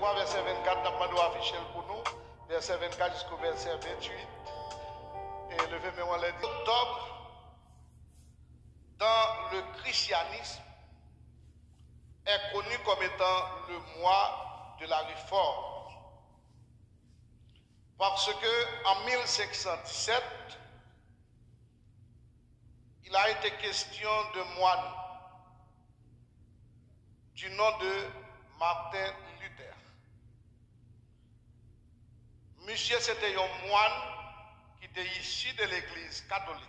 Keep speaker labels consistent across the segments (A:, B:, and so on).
A: Testament, verset 24, nous avons affiché pour nous, verset 24 jusqu'au verset 28. Et levez-moi les 10 octobre, dans le christianisme, est connu comme étant le mois de la réforme. Parce que en 1517, il a été question de moine du nom de Martin Luther. Monsieur, c'était un moine qui était issu de l'église catholique.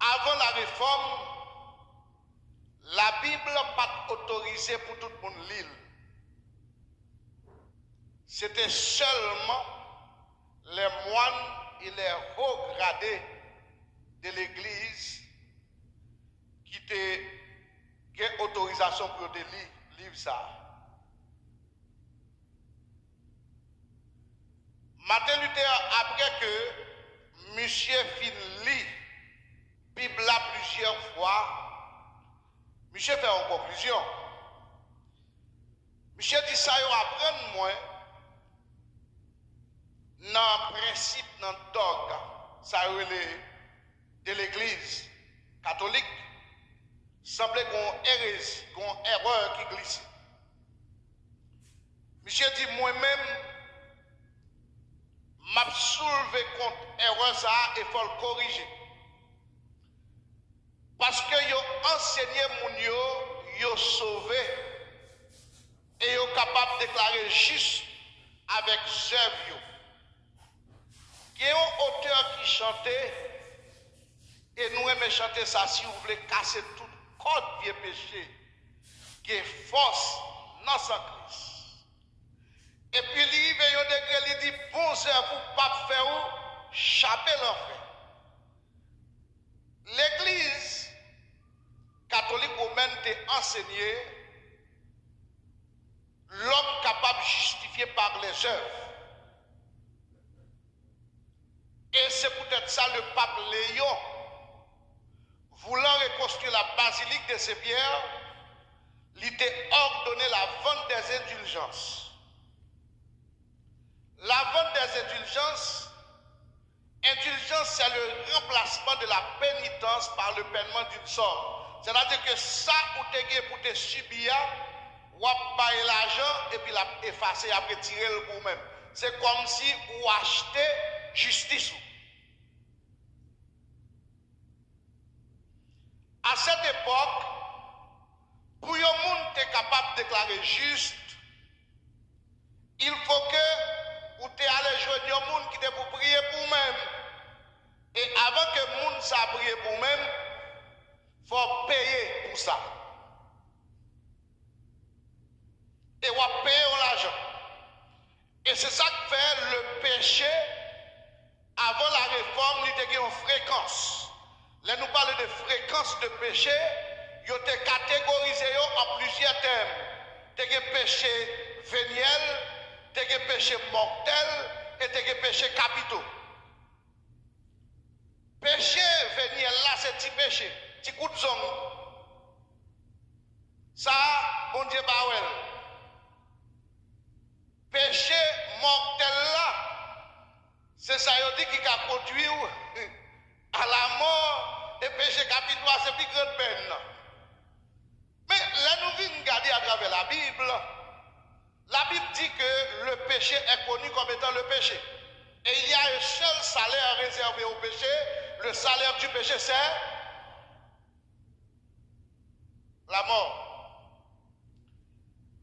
A: Avant la réforme, la Bible n'a pas autorisé pour tout le monde lire. C'était seulement les moines et les hauts gradés de l'église qui avaient autorisation pour lire ça. Martin Luther, après que monsieur fin lit Bible là plusieurs fois, monsieur fait une conclusion. Monsieur dit ça, il apprend moins dans le principe, dans le dogme, ça de l'église catholique, semblait qu'il y a une hérésie, qu'il y a une erreur qui glisse. Monsieur dit, moi-même, m'a soulevé contre l'erreur ça et il faut le corriger. Parce que yo enseigné moun yo sauvé et yo capable de déclarer juste avec œuvre. Il y a un auteur qui chantait et nous aimons chanter ça si vous voulez casser tout code vieux péché qui est force dans sa Christ. Et puis il y a un degré, il dit bon œuvre pas faire ou chaper l'enfer. L'église catholique romaine t'a enseigné l'homme capable de justifier par les œuvres. Et c'est peut-être ça le pape Léon, voulant reconstruire la basilique de Saint-Pierre, il t'a ordonné la vente des indulgences. La vente des indulgences, indulgence c'est le remplacement de la pénitence par le paiement d'une somme. C'est-à-dire que ça, ou te gagné pour te subir, ou payer l'argent et puis l'effacer après tirer le pour même. C'est comme si ou acheter justice. À cette époque, pour un monde est capable de déclarer juste, il faut que ou te allez joindre un monde qui te pour prier pour même. Et avant que le monde ça prier pour même, il faut payer pour ça. Et on va payer l'argent. Et c'est ça que fait le péché. Avant la réforme, il y a une fréquence. Là, nous parlons de fréquence de péché. Il a catégorisé en plusieurs thèmes. Il y a péché véniel, il y a péché mortel et il y a péché capitaux. Péché véniel là, c'est petit péché. Petit coup de zong. Ça, bon Dieu, Bawel. Péché mortel là, c'est ça qui a conduit à la mort et péché capital, c'est plus grande peine. Mais là, nous venons regarder à travers la Bible. La Bible dit que le péché est connu comme étant le péché. Et il y a un seul salaire réservé au péché. Le salaire du péché, c'est la mort.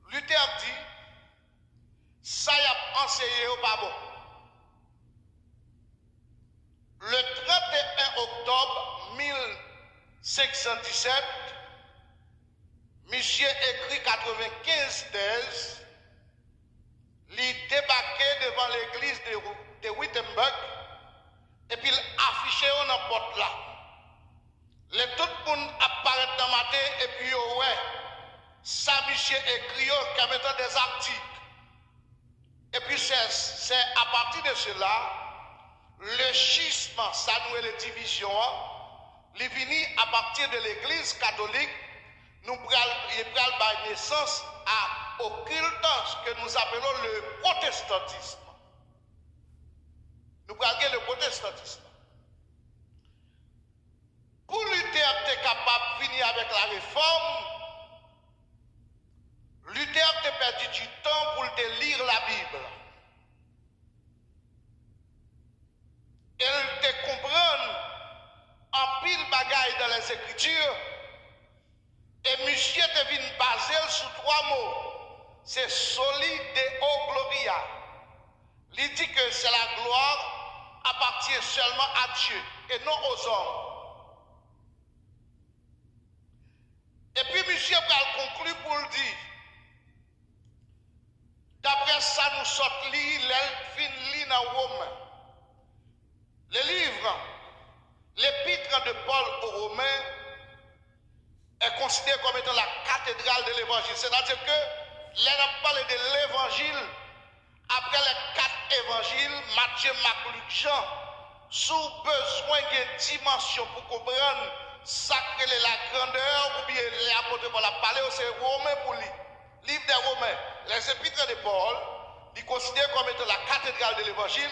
A: Luther dit, ça y a enseigné au pas bon. Le 31 octobre 1517, monsieur écrit 95 thèses, il débarquait devant l'église de Wittenberg et puis il affichait dans porte là. Tout le monde apparaît dans ma tête et puis ouais, ça monsieur écrit comme étant des articles. Et puis c'est à partir de cela, le schisme, ça nous est la division, il finit à partir de l'église catholique, nous prenons par naissance à occulte, ce que nous appelons le protestantisme. Nous prenons le protestantisme. Pour Luther était capable de finir avec la réforme, Luther a perdu du temps pour te lire la Bible. Elle te comprendre en pile bagaille dans les Écritures. Et monsieur te vient baser sur 3 mots. C'est soli deo gloria. Il dit que c'est la gloire appartient seulement à Dieu et non aux hommes. Et puis monsieur va conclure pour le dire. D'après ça, nous sortons l'elfine dans Rome. Le livre, l'épître de Paul aux Romains est considéré comme étant la cathédrale de l'évangile. C'est-à-dire que l'on parle de l'évangile après les 4 évangiles, Matthieu, Marc, Luc, Jean, sous besoin d'une dimension pour comprendre sacré la grandeur ou bien l'apôtre Paul a parlé, c'est Romain pour lui. Livre des Romains, les épîtres de Paul, il considère comme étant la cathédrale de l'évangile.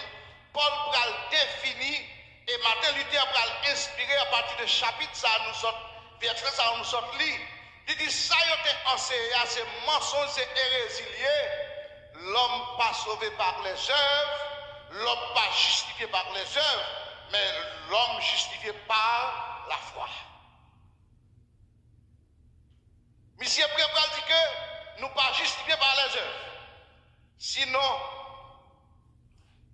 A: Paul pral défini et Martin Luther pral inspiré à partir de chapitre ça nous sort, verset ça nous sort li. Il dit ça y est enseigné à ces mensonges, c'est hérésilier. L'homme pas sauvé par les œuvres, l'homme pas justifié par les œuvres, mais l'homme justifié par la foi. Monsieur Préval dit que nous pas justifiés par les œuvres. Sinon,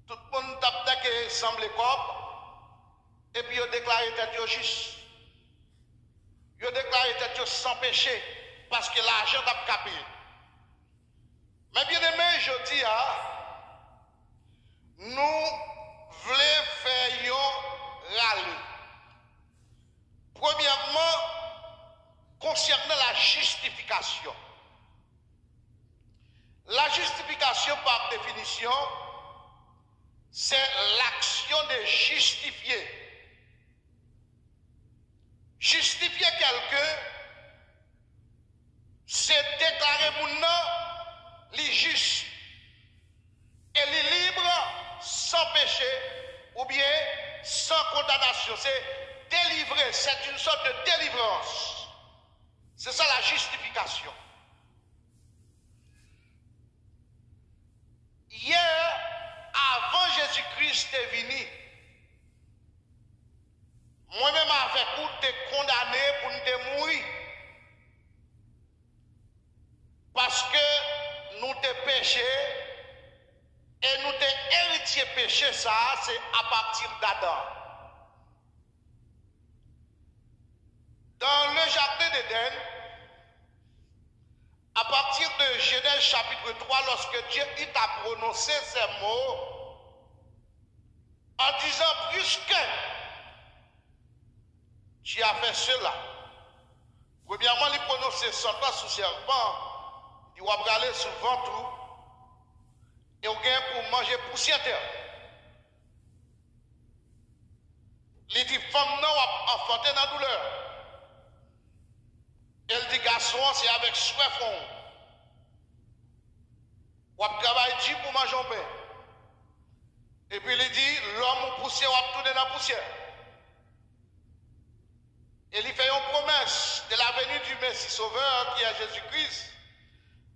A: tout le monde tape que semble comme et puis il déclaré tête juste. Il déclaré tête sans péché parce que l'argent t'a capé. Mais bien aimé, je dis, nous voulons faire râler. Premièrement, concernant la justification. La justification, par définition, c'est l'action de justifier. Justifier quelqu'un, c'est déclarer mon nom, li juste, et li libre, sans péché, ou bien sans condamnation. C'est délivrer, c'est une sorte de délivrance. C'est ça la justification. Hier, avant Jésus-Christ est venu, moi-même avec vous, t'es condamné pour nous mourir. Parce que nous t'es péché et nous t'es héritier péché, ça, c'est à partir d'Adam. Dans le jardin d'Éden, à partir de Genèse chapitre 3, lorsque Dieu t'a prononcé ces mots, en disant puisque tu as fait cela, premièrement, il prononçait son pas sous serpent, il va aller sur le ventre et on gagne pour manger poussière terre. Il dit femme non a enfanté dans la douleur. Elle dit garçon c'est avec soif on va travailler pour manger un pain. Et puis il dit l'homme poussière va tourner dans la poussière. Et il fait une promesse de la venue du Messie Sauveur qui est Jésus-Christ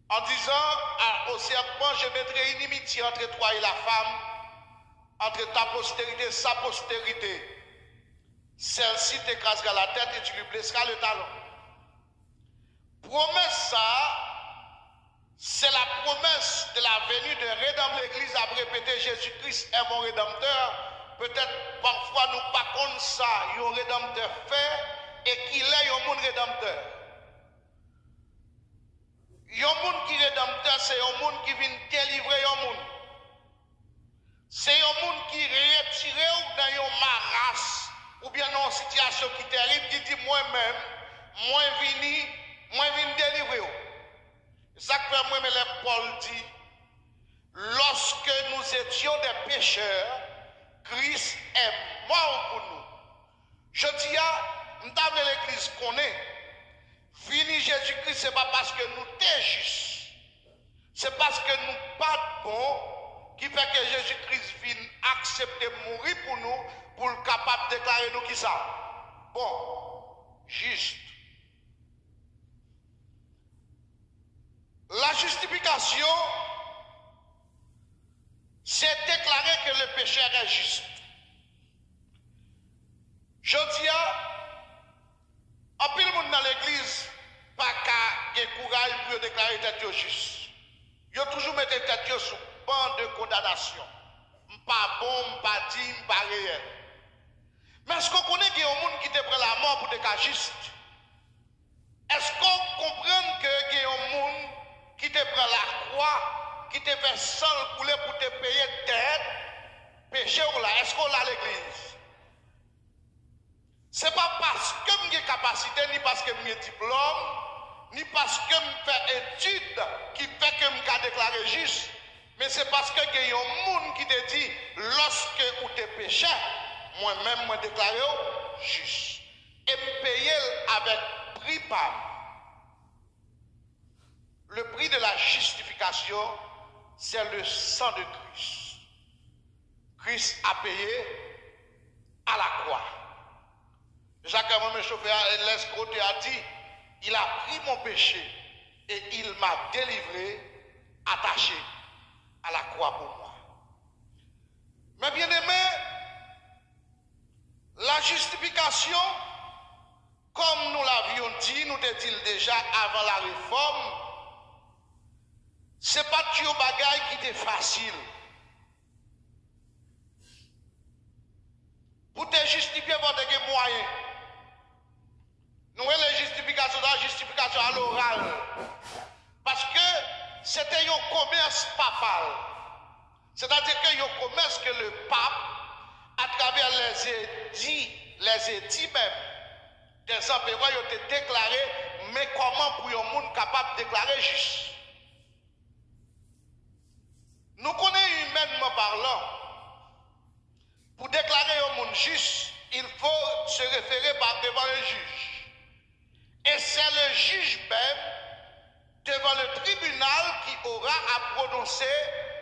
A: en disant au serpent je mettrai inimitié entre toi et la femme, entre ta postérité et sa postérité. Celle-ci t'écrasera la tête et tu lui blesseras le talon. Promesse ça, c'est la promesse de la venue de rédempteur. L'Église a répété Jésus-Christ est mon rédempteur. Peut-être parfois nous pas comme ça, un rédempteur fait et qu'il est un monde rédempteur. Un monde qui est rédempteur, c'est un monde qui vient délivrer un monde. C'est un monde qui retire dans une marasse ou bien dans une situation qui est terrible, qui dit moi-même, moi vini délivrer. C'est ça que moi, Paul dit, lorsque nous étions des pécheurs, Christ est mort pour nous. Je dis à l'église qu'on est, fini Jésus-Christ, ce n'est pas parce que nous sommes justes. C'est parce que nous ne pas bons qui fait que Jésus-Christ vienne accepter de mourir pour nous, pour être capable de déclarer nous qui ça. Bon, juste. La justification, c'est déclarer que le pécheur est juste. Je dis, en pile monde dans l'église, pas qu'à courage pour déclarer tête juste. Ils ont toujours mis tête sous banc de condamnation. Pas bon, pas dit, pas réel. Mais est-ce qu'on connaît qu'il y a un monde qui te prend la mort pour déclarer juste? Est-ce qu'on comprend qu'il y a un monde qui te prend la croix, qui te fait sang couler pour te payer tête, péché ou là? Est-ce qu'on l'a l'église? Ce n'est pas parce que j'ai capacité, ni parce que j'ai diplôme, ni parce que je fais études qui fait que je déclaré juste, mais c'est parce que il y a un monde qui te dit, lorsque vous te péché, moi-même je déclaré juste. Et me payer avec prix par. Le prix de la justification, c'est le sang de Christ. Christ a payé à la croix. Jacques, mon chauffeur, l'escroc a dit, il a pris mon péché et il m'a délivré, attaché à la croix pour moi. Mais bien aimé, la justification, comme nous l'avions dit, nous dit déjà avant la réforme, c'est pas tout bagaille qui était facile. Pour te justifier, vous avez des moyens. Nous avons les justifications, la justification à l'oral. Parce que c'était un commerce papal. C'est-à-dire qu'il y a un commerce que le pape, à travers les édits même, des empereurs, ils ont déclaré, mais comment pour un monde capable de déclarer juste? Nous connaissons humainement parlant, pour déclarer un monde juste, il faut se référer devant un juge. Et c'est le juge même, devant le tribunal, qui aura à prononcer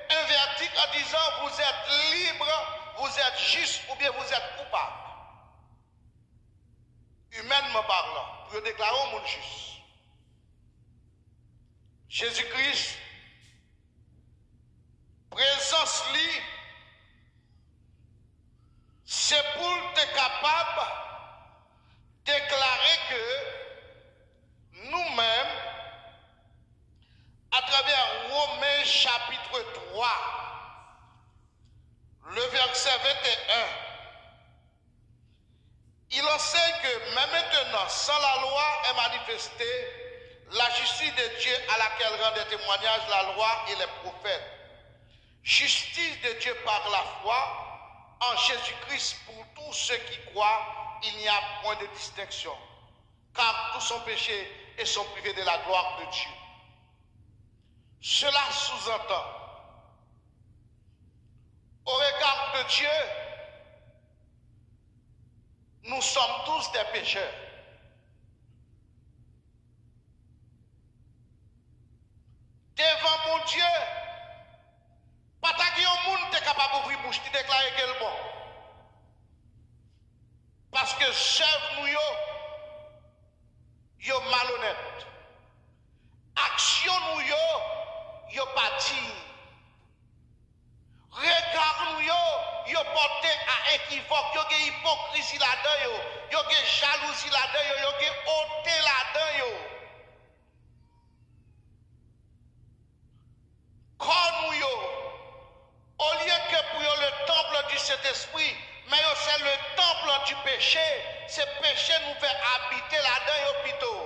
A: un verdict en disant vous êtes libre, vous êtes juste ou bien vous êtes coupable. Humainement parlant, pour déclarer au monde juste. Jésus-Christ, présence lui, c'est pour être capable de déclarer que nous-mêmes, à travers Romains chapitre 3, le verset 21, il enseigne que même maintenant, sans la loi est manifestée la justice de Dieu à laquelle rendent témoignage la loi et les prophètes. Justice de Dieu par la foi en Jésus-Christ pour tous ceux qui croient, il n'y a point de distinction. Car tous sont péchés et sont privés de la gloire de Dieu. Cela sous-entend, au regard de Dieu, nous sommes tous des pécheurs. Devant mon Dieu, pas qu'il y a un monde qui est capable d'ouvrir bouche et déclarer quel bon. Parce que chef nous yo malhonnête. Action nous yo pas digne. Regard nous yo porté à équivoque, yo gen hypocrisie là-dedans yo gen jalousie là-dedans yo gen hauteur là-dedans yo. Quand nous au lieu que pour le temple du Saint-Esprit, mais c'est le temple du péché. Ce péché nous fait habiter là-dedans plutôt.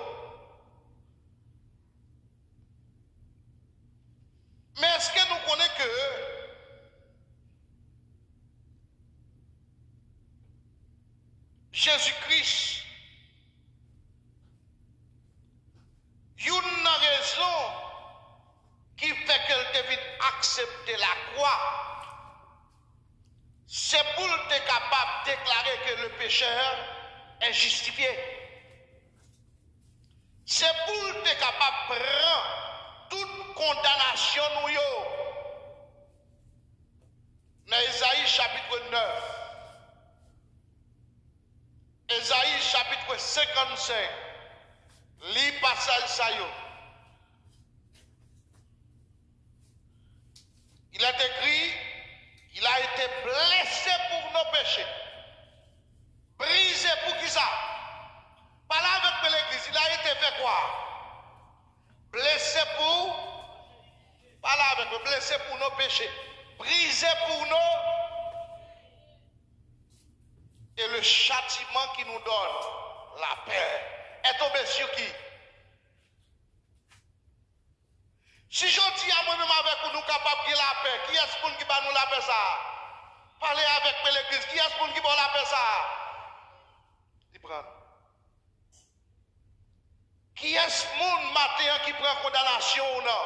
A: Mais est-ce que nous connaissons que Jésus-Christ, une raison qui fait qu'elle devait accepter la croix, c'est pour être capable de déclarer que le pécheur est justifié. C'est pour être capable de prendre toute condamnation nous yo. Dans Ésaïe chapitre 9, Ésaïe chapitre 55, lis passage ça yo. Il est écrit, il a été blessé pour nos péchés, brisé pour qui ça? Pas là avec l'église, il a été fait quoi? Blessé pour, pas là avec, blessé pour nos péchés, brisé pour nos, et le châtiment qui nous donne la paix est tombé sur qui? Si je dis à moi-même avec nous capables de la paix, qui est-ce qui va nous la paix ça? Parlez avec l'église, qui est-ce qui va la paix ça? Il prend. Qui est-ce monde matin qui prend condamnation ou non?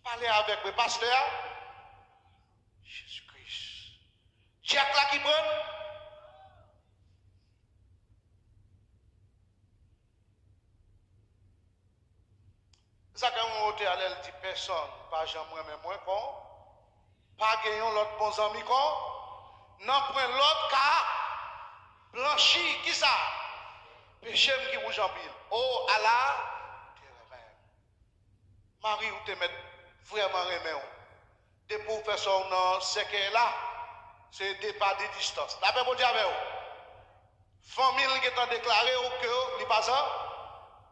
A: Parlez avec le pasteur. Jésus-Christ. Jacques là qui prend. Ça quand on ôte à l'aile dit personne, pas jamais mais moins con, pas gagnons l'autre bon ami con, non point l'autre cas blanchi qui ça? Péché qui rouge en pile. Oh Allah, Marie ou te met vraiment remet. Des professeurs non c'est que là, c'est départ de distance. La paix pour dire avec vous. Famille qui est déclaré au que il pas ça.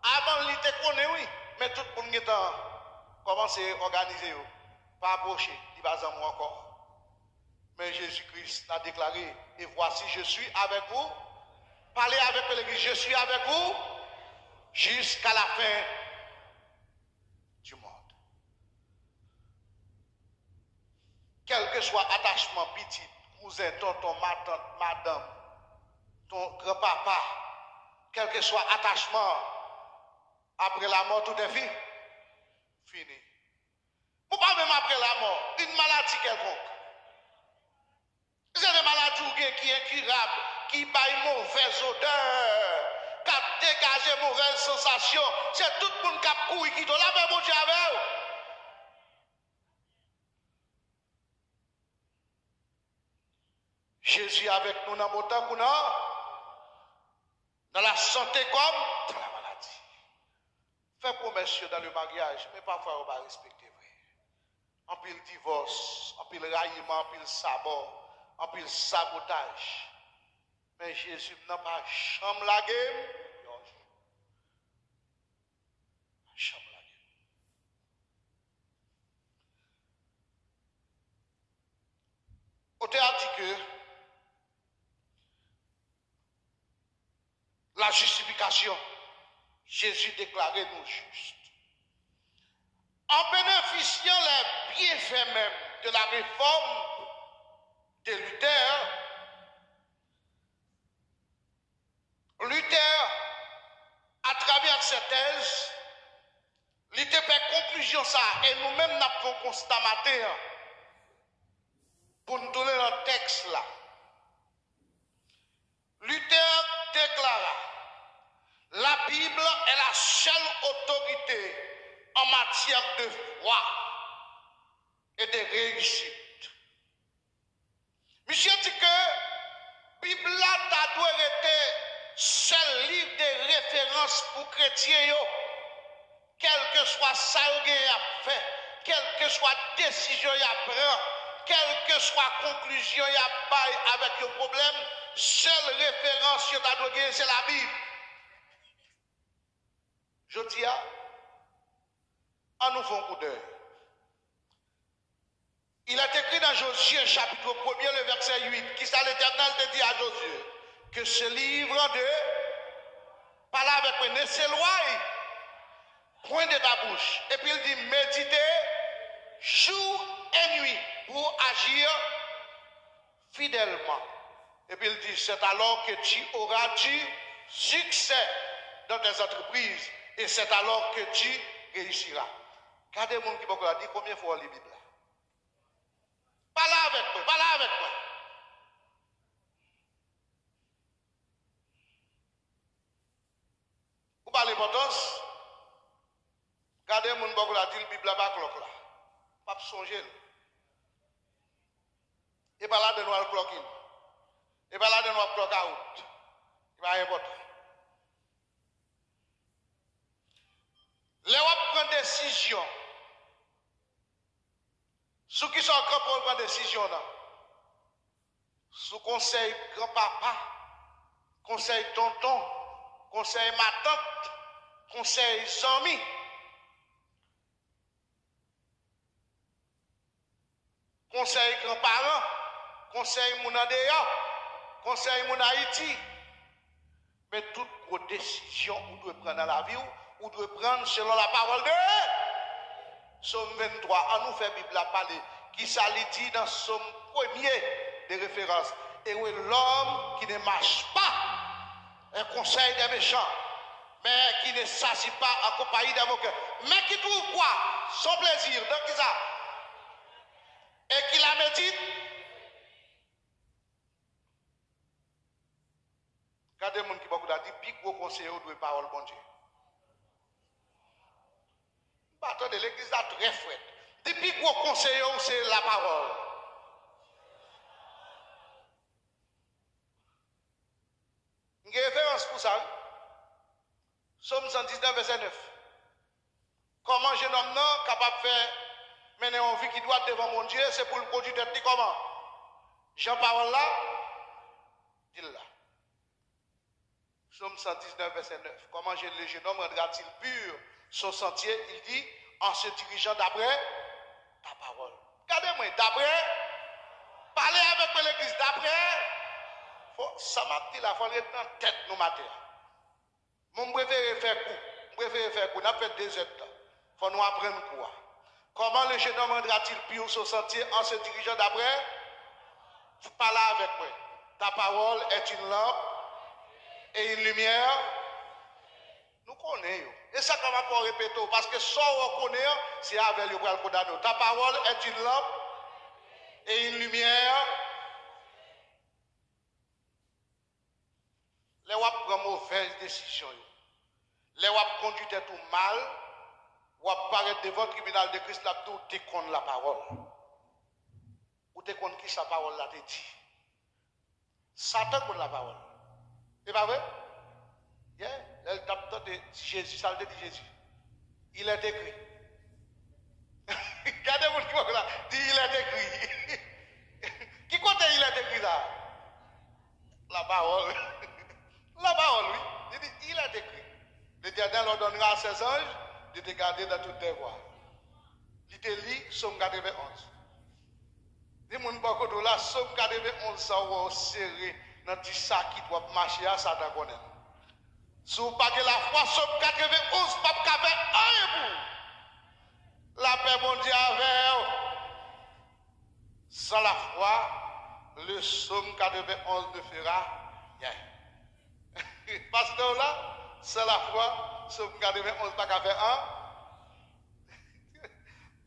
A: Avant il te connaît oui. Mais tout le monde qui commence à organiser, pas approcher, il va en moi encore. Mais Jésus-Christ a déclaré, et voici, je suis avec vous. Parlez avec l'église, je suis avec vous jusqu'à la fin du monde. Quel que soit attachement petit, cousin, tonton, ma tante, madame, ton grand-papa, quel que soit attachement, après la mort, tout est fini. Fini. Ou pas même après la mort, une maladie quelconque. C'est une maladie qui est incurable, qui baille mauvaise odeur, qui dégage mauvaise sensation. C'est tout le monde qui a couru, qui doit la même mon Dieu avec vous. Jésus avec nous dans le temps, dans la santé comme dans la maladie. Fait promesse dans le mariage, mais parfois on va respecter. En pile divorce, en pile raillement, en pile sabot, en pile sabotage. Mais Jésus n'a pas chambre la game. Chambre la game. On t'a dit que la justification, Jésus déclarait nous justes. En bénéficiant les bienfaits même de la réforme de Luther, à travers cette thèse, il a fait conclusion ça, et nous-mêmes nous avons constaté pour nous donner un texte là. Luther déclara, la Bible est la seule autorité en matière de foi et de réussite. Monsieur dit que la Bible doit être seul livre de référence pour chrétiens, quel que soit ça qu'il a fait, quelle que soit décision qu'il a pris, quelle que soit conclusion qu'il a pris avec le problème, seule référence qu'il a donné, c'est la Bible. Je dis à nous faisons un coup d'œil. Il est écrit dans Josué chapitre 1er, le verset 8, qui ça l'Éternel te dit à Josué, que ce livre de parle avec moi, ne s'éloigne point de ta bouche. Et puis il dit, méditez jour et nuit pour agir fidèlement. Et puis il dit, c'est alors que tu auras du succès dans tes entreprises et c'est alors que tu réussiras. Regardez le monde qui va dire combien de fois la Bible. Parlez avec moi, parlez avec moi. Vous pas l'importance, regardez mon bon la dit, la Bible là, là. Pas songer. Et pas là de nous clock in. Et pas là de nous clock out. Il va important. Les wap prendre décision. Ceux qui sont encore pour prendre décision là. Sous conseil grand-papa, conseil tonton, conseil ma tante, conseil ami. Conseil grands-parents, conseil mon dehors, conseil mon Haïti. Mais toute grosse décision vous devez prendre dans la vie, vous devez prendre selon la parole de Somme 23, on nous fait Bible à parler, qui s'allie dans Somme 1er de référence. Et où est l'homme qui ne marche pas un conseil des méchants, mais qui ne s'assit pas en compagnie des moqueurs, mais qui trouve quoi? Son plaisir, donc qui ça? Et qui la médite. Regardez les gens qui beaucoup dit, puis gros conseiller de parole bon Dieu. Attendez, l'église a très fouette. Depuis gros conseiller, c'est la parole. Une référence pour ça. Somme 119, verset 9. Comment un jeune homme non capable de faire mener une vie qui doit devant mon Dieu, c'est pour le produire de comment? Jean parole là, dis-le là. Somme 119, verset 9. Comment le jeune homme rendra-t-il pur son sentier? Il dit, en se dirigeant d'après ta parole. Regardez-moi, d'après, parlez avec l'église, d'après, ça m'a dit la fois, il est en tête nous matin. Mon préféré faire coup, n'a fait 2 heures. Il faut nous apprendre quoi. Comment le jeune homme rendra-t-il pur son sentier en se dirigeant d'après? Vous parlez avec moi. Ta parole est une lampe et une lumière. Nous connaissons. Et ça, comment on répète, parce que ça, on connaît, c'est avec le condamné. Ta parole est une lampe et une lumière. Les wap prend mauvaise décision. Les wap conduit tout mal. Wap paraître devant le tribunal de Christ là, tout déconne la parole. Ou déconne qui sa parole là te dit. Satan contre la parole. C'est pas vrai? Yeah. Elle tape de Jésus, ça le dit Jésus. Il est écrit. Regardez-vous qui va là. Dit il est écrit. Qui côté il est écrit là? La parole. La parole, oui. Il dit il est écrit. L'Éternel leur donnera à ses anges de te garder dans toutes tes voies. Il te lit Somme 91. Les gens qui là, Somme 91, ça va serrer dans le sac qui doit marcher à ça dans le. Si vous n'avez pas la foi, Somme 91, pas de rien pour. La paix, mon Dieu, avec. Sans la foi, le Somme 91 ne fera rien. Pasteur là, sans la foi, Somme 91 pas qu'à faire un.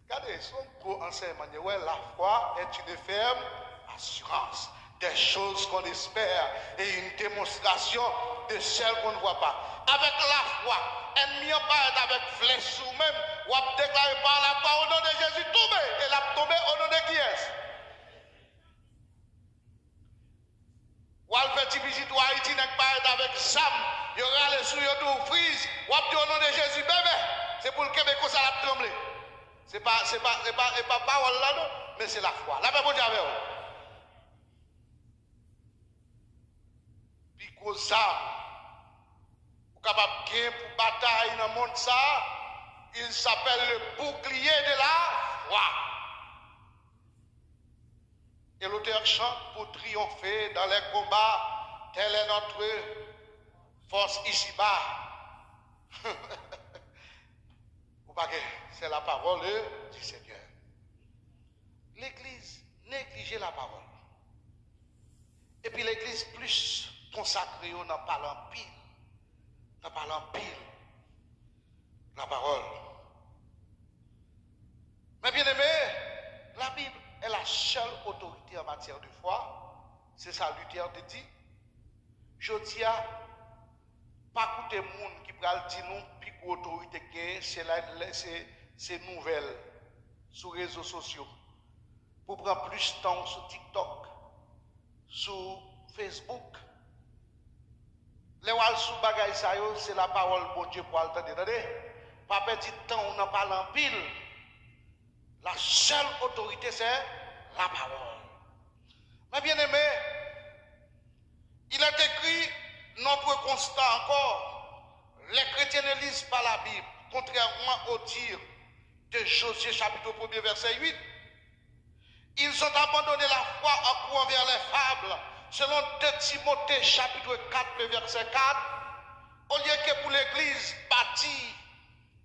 A: Regardez, son gros enseignement, ouais, la foi est une ferme assurance des choses qu'on espère et une démonstration de celles qu'on ne voit pas. Avec la foi, ennemi en parle avec flèche ou même, ou a déclaré par la foi au nom de Jésus tombé, et l'a tombé au nom de qui est-ce? Ou a fait visite ou Haïti n'est pas avec Sam, il y aura les souillons de frise, ou a dit au nom de Jésus, bébé, c'est pour le Québec que ça l'a tremblé. C'est pas parole là, non, mais c'est la foi. La paix bon Dieu avec vous. Puis gros armes, vous capable de gagner pour bataille dans le monde ça, il s'appelle le bouclier de la foi. Et l'auteur chante pour triompher dans les combats, telle est notre force ici-bas. C'est la parole du Seigneur. L'Église négligeait la parole. Et puis l'Église plus consacrée dans parlant pile. Dans parlant pile. La parole. Mais bien aimé, la Bible est la seule autorité en matière de foi. C'est ça Luther te dit. Je dis, pas écouter monde qui pral dire nous plus gros autorité que c'est nouvelles sur les réseaux sociaux. Pour prendre plus de temps sur TikTok, sur Facebook. Les wal sous bagay sa yo, c'est la parole bon Dieu pour entendre. Pas perdre de temps, on en parle en pile. La seule autorité, c'est la parole. Mais bien aimé, il est écrit, notre constat encore, les chrétiens ne lisent pas la Bible, contrairement au tir de Josué chapitre 1er verset 8. Ils ont abandonné la foi en courant vers les fables, selon 2 Timothée chapitre 4 verset 4. Au lieu que pour l'église bâtie,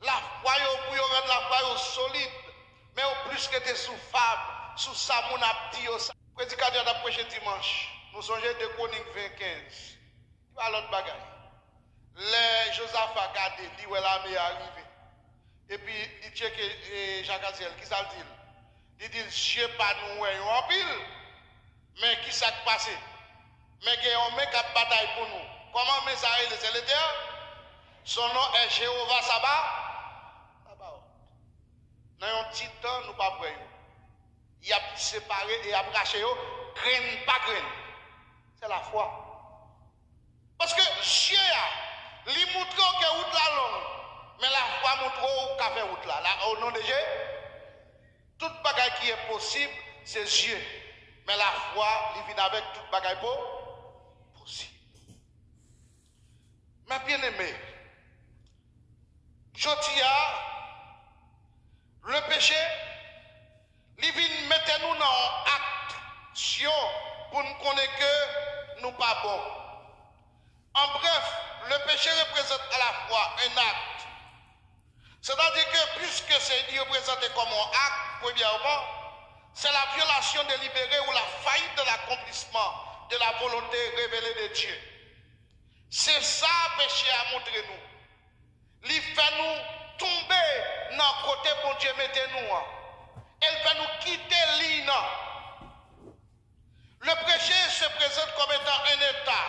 A: la foi pour rendre la foi solide, mais au plus que des sous fables, sous ça mon abdi, le prédicateur a prêché dimanche, nous songeons de Chronique 20-15. Il va l'autre bagaille. Les Josaphat gardé, dit où l'armée est arrivée. Et puis, il check Jacques Aziel, qui ça dit? Il dit, je ne sais pas nous en pile, mais qui s'est passé? Mais il y a un mec qui a bataille pour nous. Comment mais ça est le Seigneur? Son nom est Jéhovah Sabaoth. Dans un petit temps, nous ne pas prêts. Il a séparé et a braché, graine pas graine. C'est la foi. Parce que Dieu il montre que route la longue, mais la foi montre qu'a fait route là. Au nom de Dieu, toute bagaille qui est possible, c'est Dieu. Mais la foi, il vient avec toute bagaille possible. Mais bien aimé, je dis le péché, il vient mettre nous dans action pour nous connaître que nous pas bons. En bref, le péché représente à la fois un acte. C'est-à-dire que puisque c'est représenté comme un acte, premièrement, c'est la violation délibérée ou la faillite de l'accomplissement de la volonté révélée de Dieu. C'est ça le péché à montrer nous. Il fait nous tomber dans le côté pour Dieu mettez nous. Elle fait nous quitter l'île. Le péché se présente comme étant un état.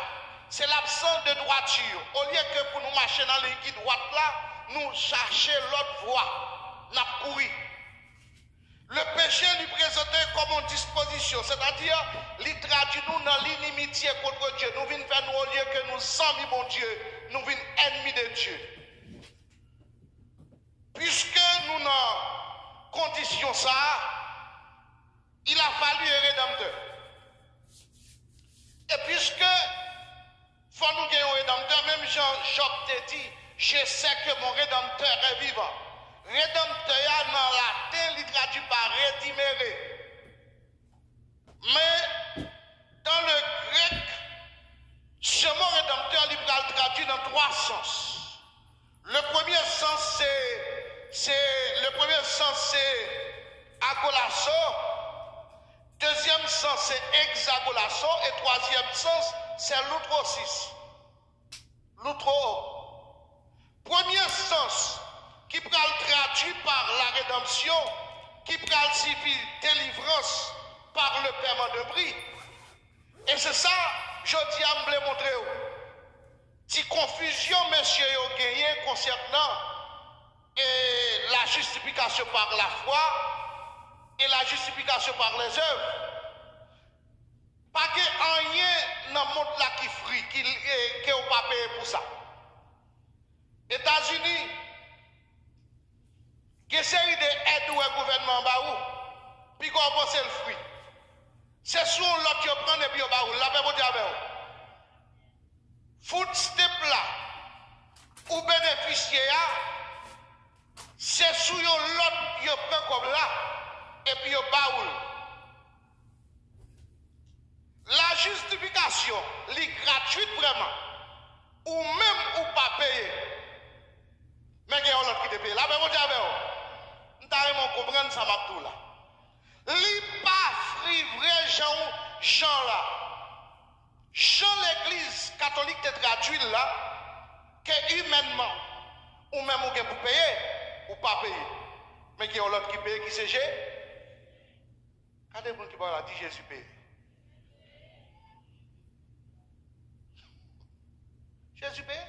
A: C'est l'absence de droiture. Au lieu que pour nous marcher dans les guides droite là, nous chercher l'autre voie. Nous courir. Le péché lui présenté comme une disposition, c'est-à-dire, il traduit nous dans l'inimitié contre Dieu. Nous venons faire nous au lieu que nous amis mon Dieu, nous venons ennemis de Dieu. Puisque nous dans condition ça, il a fallu un rédempteur. Et puisque faut nous gagner un rédempteur, même Jean-Job te dit, je sais que mon rédempteur est vivant. Rédempteur dans latin, il traduit par rédiméré. Mais dans le grec, ce mot rédempteur, il est traduit dans 3 sens. Le premier sens, c'est agolasso. Deuxième sens, c'est hexagolasso. Et troisième sens, c'est l'outrosis. L'outro. Premier sens, qui peut être traduit par la rédemption, qui peut être signifier délivrance par le paiement de prix. Et c'est ça, je dis à me montrer. Si confusion, messieurs, ont gagné concernant la justification par la foi et la justification par les œuvres. Pas que rien dans le monde là qui frit, qui n'est pas payé pour ça. États-Unis, il y a une série d'aides où le gouvernement baou, puis qu'on pense le fruit. C'est souvent l'autre qui prend et puis on baou. La paix pour dire avec vous. Food step là, ou bénéficier, c'est souvent l'autre qui prend comme là, et puis on baou. La justification, est gratuite vraiment, ou même ou pas payé. Mais il y a l'autre qui te paye. La paix pour dire avec vous. Nous comprendre ça m'a tout là. Li pas vrai Jean là. Jean l'église catholique te traduit là que humainement ou même ou pour payer ou pas payer. Mais il y a l'autre qui paye qui c'est Jésus. Quand les gens qui parlent dit Jésus paye. Jésus paye.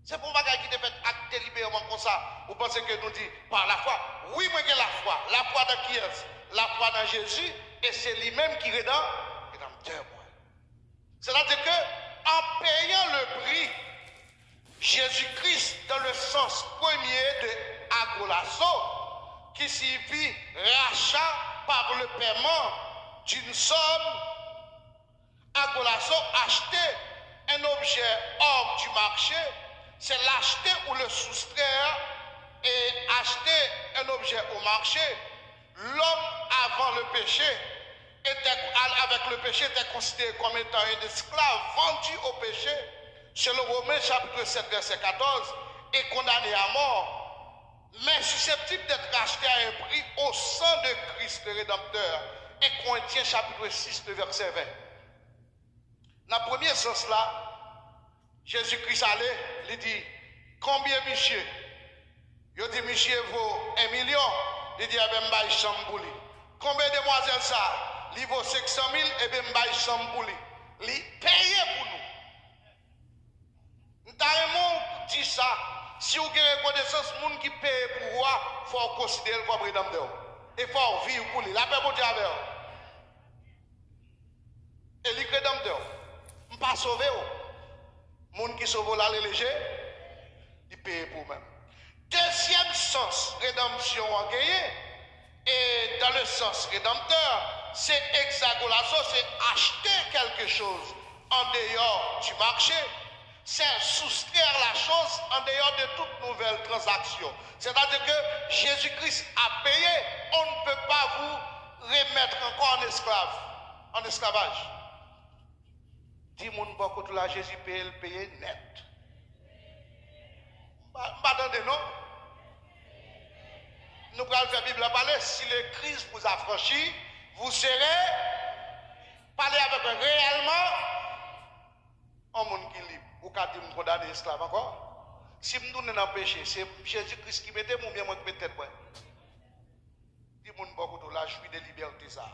A: C'est pour bagage qui te fait acte délibérément comme ça. Vous pensez que nous dit par la foi? Oui, moi j'ai la foi. La foi dans qui est? La foi dans Jésus. Et c'est lui-même qui est rédempteur. C'est-à-dire que en payant le prix, Jésus-Christ, dans le sens premier de agolasso, qui signifie rachat par le paiement d'une somme, agolasso, acheter un objet hors du marché, c'est l'acheter ou le soustraire et acheter un objet au marché. L'homme avant le péché, avec le péché, était considéré comme étant un esclave vendu au péché, selon Romains chapitre 7, verset 14, et condamné à mort, mais susceptible d'être acheté à un prix au sang de Christ le Rédempteur, et Corinthiens chapitre 6, verset 20. Dans le premier sens là, Jésus-Christ allait, il dit, combien monsieur? Il dit, monsieur vaut 1 million. Il dit, eh bien, je vais chambouli. Combien de demoiselles ça? Il vaut 500 000, eh bien, je vais chambouli. Il paye pour nous. Nous avons dit ça. Si vous avez reconnaissance, les gens qui payent pour vous, il faut considérer comme rédempteur. Et il faut vivre pour lui. La paix pour Dieu avec vous. Et les rédempteurs, je ne pas sauver. Les gens qui sauvent là, les légers, ils payent pour eux-mêmes. Deuxième sens, rédemption en gagné. Et dans le sens rédempteur, c'est hexagolasso, c'est acheter quelque chose en dehors du marché. C'est soustraire la chose en dehors de toute nouvelle transaction. C'est-à-dire que Jésus-Christ a payé, on ne peut pas vous remettre encore en esclavage. Dis mon beaucoup de la Jésus paye, le paye net. M'attendez, non? Nous allons faire la Bible à parler. Si le Christ vous a franchi, vous serez parler avec réellement un monde qui est libre. Ou qu'à dire me condamner esclave encore? Si je me dans le péché, c'est Jésus-Christ qui mettait mon bien, moi qui mettais tête. Dis-moi beaucoup de la joie de liberté ça.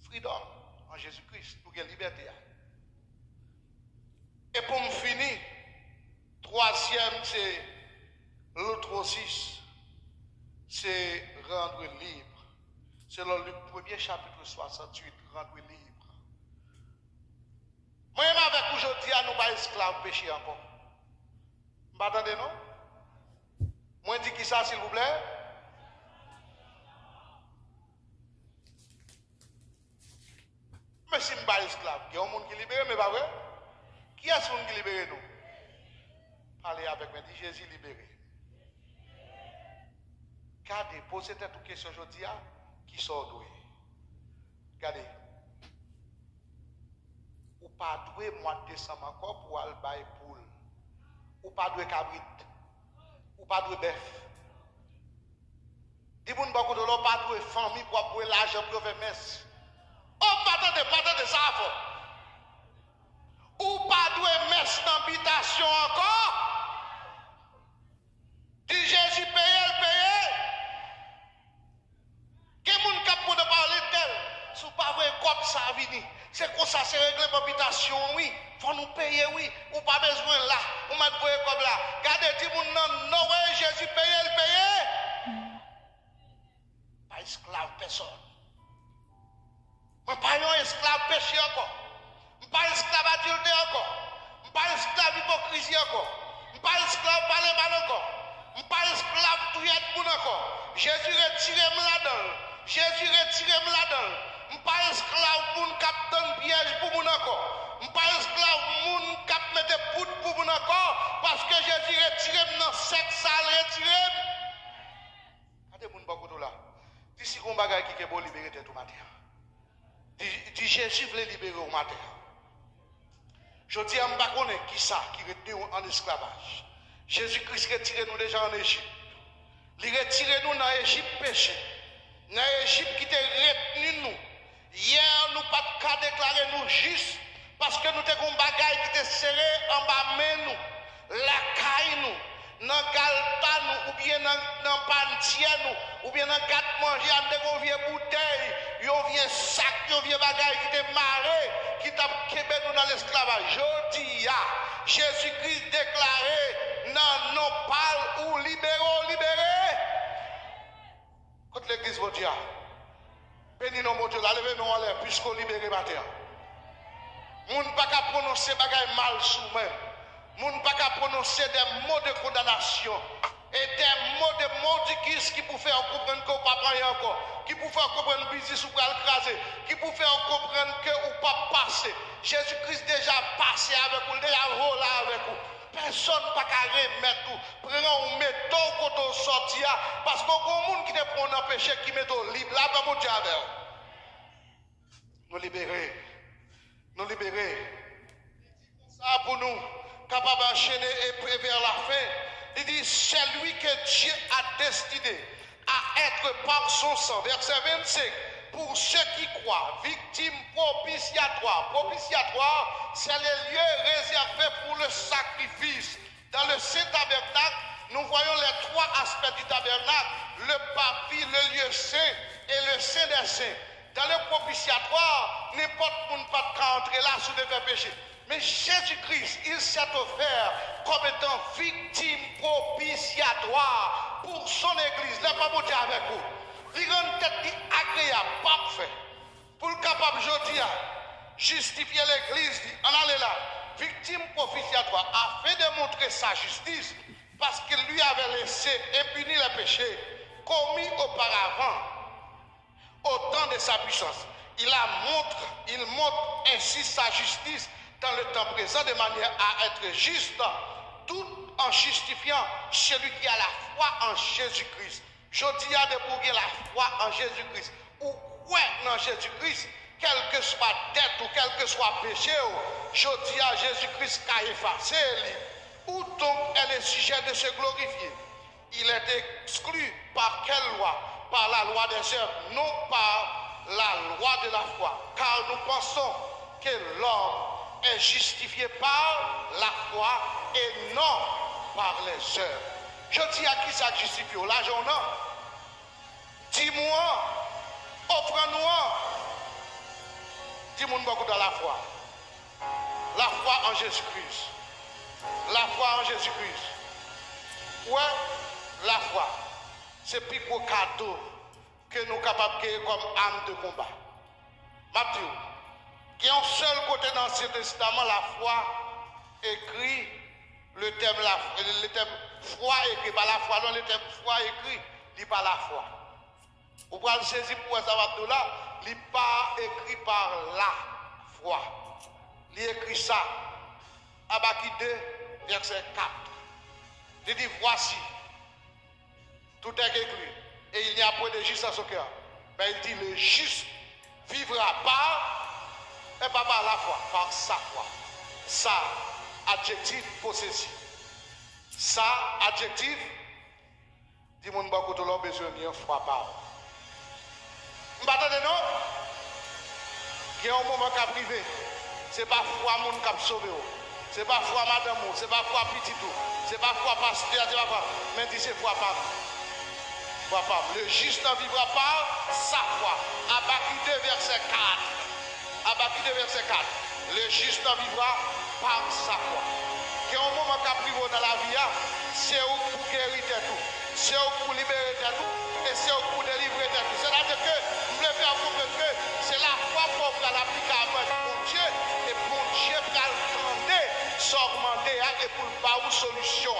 A: Freedom en Jésus-Christ pour la liberté. Et pour me finir, troisième, c'est l'autre aussi, c'est rendre libre. C'est dans le premier chapitre 68, rendre libre. Moi-même avec aujourd'hui, nous ne sommes pas esclaves péché encore. Vous m'entendez, non? Moi, je dis qui ça, s'il vous plaît? Mais si je ne suis pas esclave, il y a un monde qui libère, mais pas vrai? Qui est ce monde qui libère nous? Parlez avec moi, dit Jésus libéré. Regardez, posez cette question aujourd'hui, qui sort d'où? Regardez. Ou pas doué mois de décembre encore pour aller bailler poule. Ou pas doué cabrit. Ou pas doué bœuf. Dis-moi beaucoup de l'eau, pas doué famille pour avoir l'argent pour faire messe. Oh, pas de ça. Ou pas doué messe d'habitation encore. Dis Jésus paye, le paye. Quel monde cap pour parler tel? Si vous pas vrai comme ça vini. C'est comme ça, c'est réglé l'habitation, oui. Faut nous payer, oui. Ou pas besoin là. Ou m'a trouvé comme là. Regardez, dis mon nom, non, ouais, Jésus paye, le paye. Pas esclave personne. Je ne suis pas un esclave péché encore. Je ne suis pas esclave adulté encore. Je ne suis pas esclave hypocrisie encore. Je ne suis pas esclave parler mal encore. Je ne suis pas esclave tout être bon encore. Jésus retire-moi là-dedans. Jésus retire-moi là-dedans. Je ne suis pas esclave moun kap donne piège pour moun encore. Je ne suis pas esclave moun kap mette poudre pour moun encore. Parce que Jésus retire dans sexe sale retire. Regardez moun beaucoup de là. D'ici qu'on bagaille qui est bon libérer tout matin. Dit Jésus voulait libérer au matin. Je dis à Mbakone qui ça qui retenu en esclavage. Jésus-Christ retire nous déjà en Égypte. Il retire nous dans l'Égypte péché. Dans l'Égypte qui t'a retenu nous. Hier, nous pas qu'à déclarer nous juste parce que nous avons un bagage qui était serré en bas de nous, la caille nous, dans galta nous ou pieds dans pantienne ou bien dans quatre manger avec une vieille bouteille, un vieux sac, un vieux bagage qui te marré, qui t'a québé nous dans l'esclavage. Je dis, Jésus-Christ déclaré, non, non, parle ou libéré. Quand l'église va dire, bénis nos mots Dieu, levez-nous en l'air, puisqu'on libère matin. Moun pas qu'à prononcer bagay mal sous même. Moun pas qu'à prononcer des mots de condamnation et des mots de maudicus qui pour faire comprendre que vous pas prendre encore, qui pour faire comprendre que business ou pas écraser, qui pour faire comprendre que vous pas passer. Jésus-Christ déjà passé avec vous, déjà volé avec vous. Personne pas qu'à remettre tout. Prenons un métaux quand on sortit parce qu'on a un monde qui te prend un péché qui met au libre. Là, dans mon Dieu avec nous libérer. Nous libérer. Ça pour nous, capable d'enchaîner et vers la fin. Il dit, c'est lui que Dieu a destiné à être par son sang. Verset 25. Pour ceux qui croient, victime propitiatoire. Propitiatoire, c'est le lieu réservé pour le sacrifice. Dans le Saint Tabernacle, nous voyons les trois aspects du tabernacle, le parvis, le lieu saint et le saint des saints. Dans le propitiatoire, n'importe qui ne peut pas entrer là sous des péchés. Mais Jésus-Christ, il s'est offert comme étant victime propitiatoire pour son église. Là, pas monter avec vous. Il rend une tête agréable, parfait. Pour le capable, je dis, justifier l'église, en aller là, victime propitiatoire, afin de montrer sa justice, parce qu'il lui avait laissé impuni les péchés commis auparavant, au temps de sa puissance. Il montre ainsi sa justice dans le temps présent de manière à être juste, tout en justifiant celui qui a la foi en Jésus-Christ. Je dis à débrouiller la foi en Jésus-Christ. Ou quoi dans Jésus-Christ, quelle que soit dette ou quel que soit péché, je dis à Jésus-Christ qu'a effacé. Où donc elle est sujet de se glorifier? Il est exclu par quelle loi? Par la loi des œuvres, non par la loi de la foi. Car nous pensons que l'homme est justifié par la foi et non par les œuvres. Je dis à qui ça justifie? L'argent non. Dis-moi, offre-nous. Dis-moi beaucoup dans la foi. La foi en Jésus-Christ. La foi en Jésus-Christ. Ouais, la foi. C'est le plus gros cadeau que nous sommes capables de créer comme arme de combat. Mathieu, il y a un seul côté dans l'Ancien Testament, la foi écrit, le thème foi écrit par la foi, non, le thème foi écrit, dit par la foi. Vous pouvez le saisir pour ça, là, il n'est pas écrit par la foi. Il écrit ça, Habakkuk 2, verset 4. Il dit, voici. Tout est écrit. Et il n'y a point de juste en son cœur. Mais il dit, le juste vivra par, et pas par la foi, par sa foi. Ça, adjectif possessif. Ça, adjectif, dis-moi, beaucoup de l'homme besoin de foi par. Vous m'attendez, non? Il y a un moment qui a privé. Ce n'est pas foi mon qui a sauvé. Ce n'est pas foi madame, ce n'est pas foi petit tout. Ce n'est pas foi pasteur, c'est pas foi. Mais dit c'est foi par. Le juste en vivra par sa foi. Habakkuk 2, verset 4. Habakkuk 2, verset 4. Le juste en vivra par sa foi. Il y a un moment qui a privé dans la vie, c'est où pour guérir tout. C'est où pour libérer tout. Et c'est où pour délivrer tout. C'est-à-dire que vous voulez faire comprendre que c'est la foi pour l'appliquer avec mon Dieu. Et pour Dieu pour l'attendre, s'augmenter et pour ne pas une solution.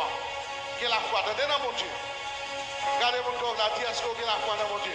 A: Que la foi. Attendez dans mon Dieu. Regardez mon corps là, dis est-ce que vous avez la foi dans mon Dieu?